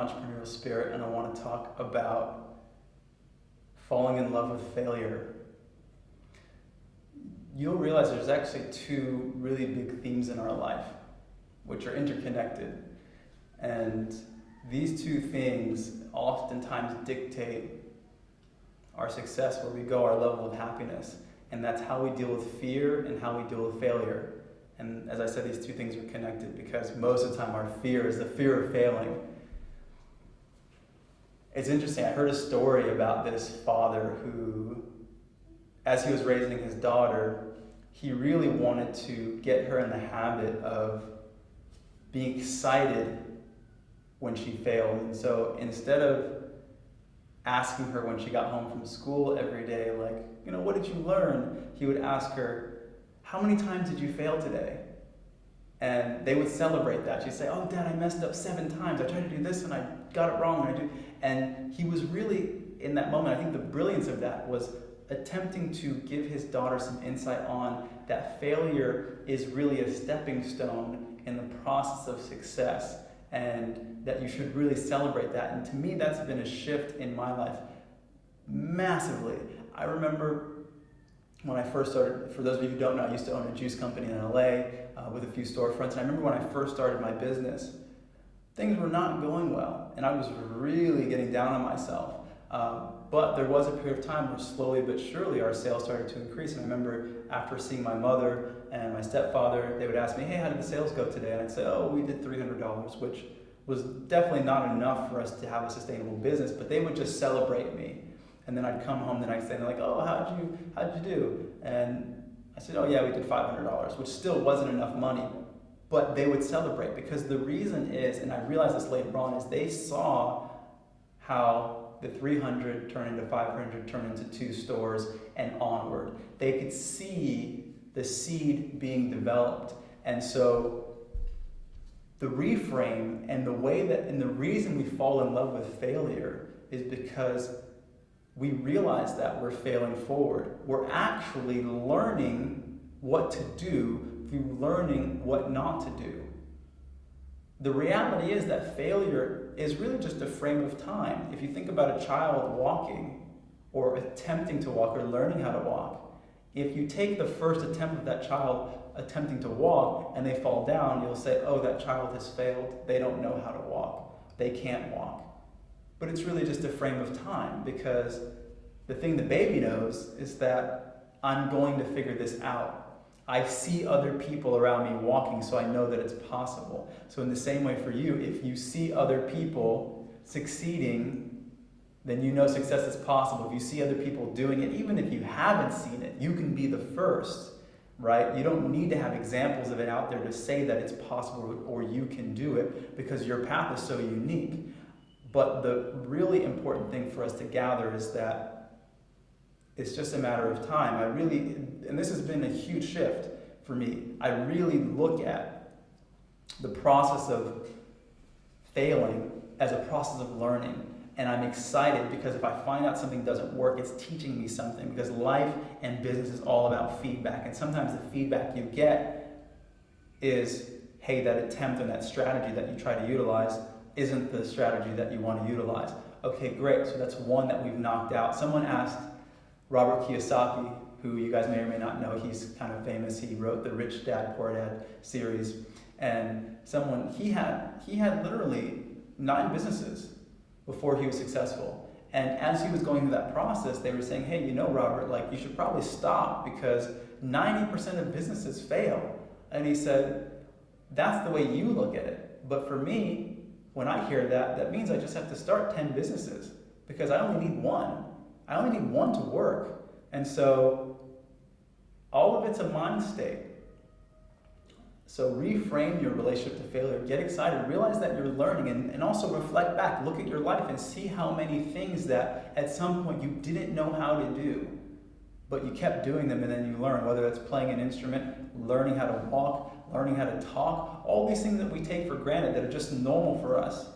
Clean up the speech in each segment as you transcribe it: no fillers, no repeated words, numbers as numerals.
entrepreneurial spirit, and I want to talk about falling in love with failure. You'll realize there's actually two really big themes in our life, which are interconnected. And these two things oftentimes dictate our success, where we go, our level of happiness. And that's how we deal with fear and how we deal with failure. And as I said, these two things are connected because most of the time our fear is the fear of failing. It's interesting, I heard a story about this father who, as he was raising his daughter, he really wanted to get her in the habit of being excited when she failed. And so instead of asking her when she got home from school every day, like, what did you learn? He would ask her, how many times did you fail today? And they would celebrate that. She'd say, oh, Dad, I messed up 7 times. I tried to do this and I got it wrong. And he was really, in that moment, I think the brilliance of that was attempting to give his daughter some insight on that failure is really a stepping stone in the process of success, and that you should really celebrate that. And to me, that's been a shift in my life massively. I remember when I first started, for those of you who don't know, I used to own a juice company in LA with a few storefronts. And I remember when I first started my business, things were not going well. And I was really getting down on myself. But there was a period of time where slowly but surely our sales started to increase. And I remember after seeing my mother and my stepfather, they would ask me, hey, how did the sales go today? And I'd say, oh, we did $300, which was definitely not enough for us to have a sustainable business. But they would just celebrate me. And then I'd come home the next day and they're like, oh, how'd you do? And I said, oh yeah, we did $500, which still wasn't enough money. But they would celebrate because the reason is, and I realized this later on, is they saw how the 300 turned into 500, turned into 2 stores and onward. They could see the seed being developed. And so the reframe and the way that, and the reason we fall in love with failure is because we realize that we're failing forward. We're actually learning what to do through learning what not to do. The reality is that failure is really just a frame of time. If you think about a child walking or attempting to walk or learning how to walk, if you take the first attempt of that child attempting to walk and they fall down, you'll say, oh, that child has failed. They don't know how to walk. They can't walk. But it's really just a frame of time, because the thing the baby knows is that I'm going to figure this out. I see other people around me walking, so I know that it's possible. So in the same way for you, if you see other people succeeding, then you know success is possible. If you see other people doing it, even if you haven't seen it, you can be the first, right? You don't need to have examples of it out there to say that it's possible or you can do it, because your path is so unique. But the really important thing for us to gather is that it's just a matter of time. And this has been a huge shift for me. I really look at the process of failing as a process of learning. And I'm excited because if I find out something doesn't work, it's teaching me something, because life and business is all about feedback. And sometimes the feedback you get is, hey, that attempt and that strategy that you try to utilize isn't the strategy that you want to utilize. Okay, great, so that's one that we've knocked out. Someone asked Robert Kiyosaki, who you guys may or may not know, he's kind of famous. He wrote the Rich Dad, Poor Dad series. And he had literally 9 businesses before he was successful. And as he was going through that process, they were saying, hey, Robert, you should probably stop because 90% of businesses fail. And he said, that's the way you look at it. But for me, when I hear that, that means I just have to start 10 businesses because I only need one. I only need one to work. And so all of it's a mind state. So reframe your relationship to failure. Get excited. Realize that you're learning, and also reflect back. Look at your life and see how many things that at some point you didn't know how to do, but you kept doing them and then you learn, whether that's playing an instrument, learning how to walk, learning how to talk, all these things that we take for granted that are just normal for us.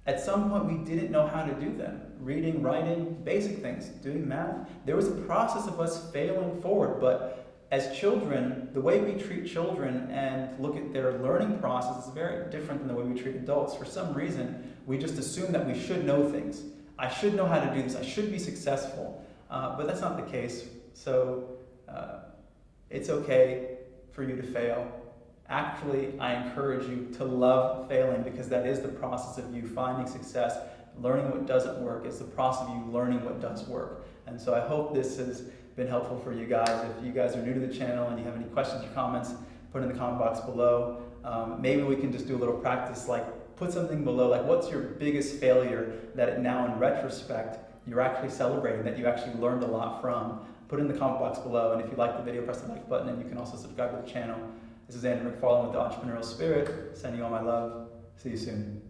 At some point, we didn't know how to do them. Reading, writing, basic things, doing math. There was a process of us failing forward, but as children, the way we treat children and look at their learning process is very different than the way we treat adults. For some reason, we just assume that we should know things. I should know how to do this. I should be successful. But that's not the case. So it's okay for you to fail. Actually, I encourage you to love failing, because that is the process of you finding success. Learning what doesn't work is the process of you learning what does work. And so I hope this has been helpful for you guys. If you guys are new to the channel and you have any questions or comments, put it in the comment box below. Maybe we can just do a little practice, like put something below, like what's your biggest failure that now in retrospect you're actually celebrating, that you actually learned a lot from. Put it in the comment box below, and if you like the video, press the like button, and you can also subscribe to the channel. This is Andrew McFarland with The Entrepreneurial Spirit, sending you all my love. See you soon.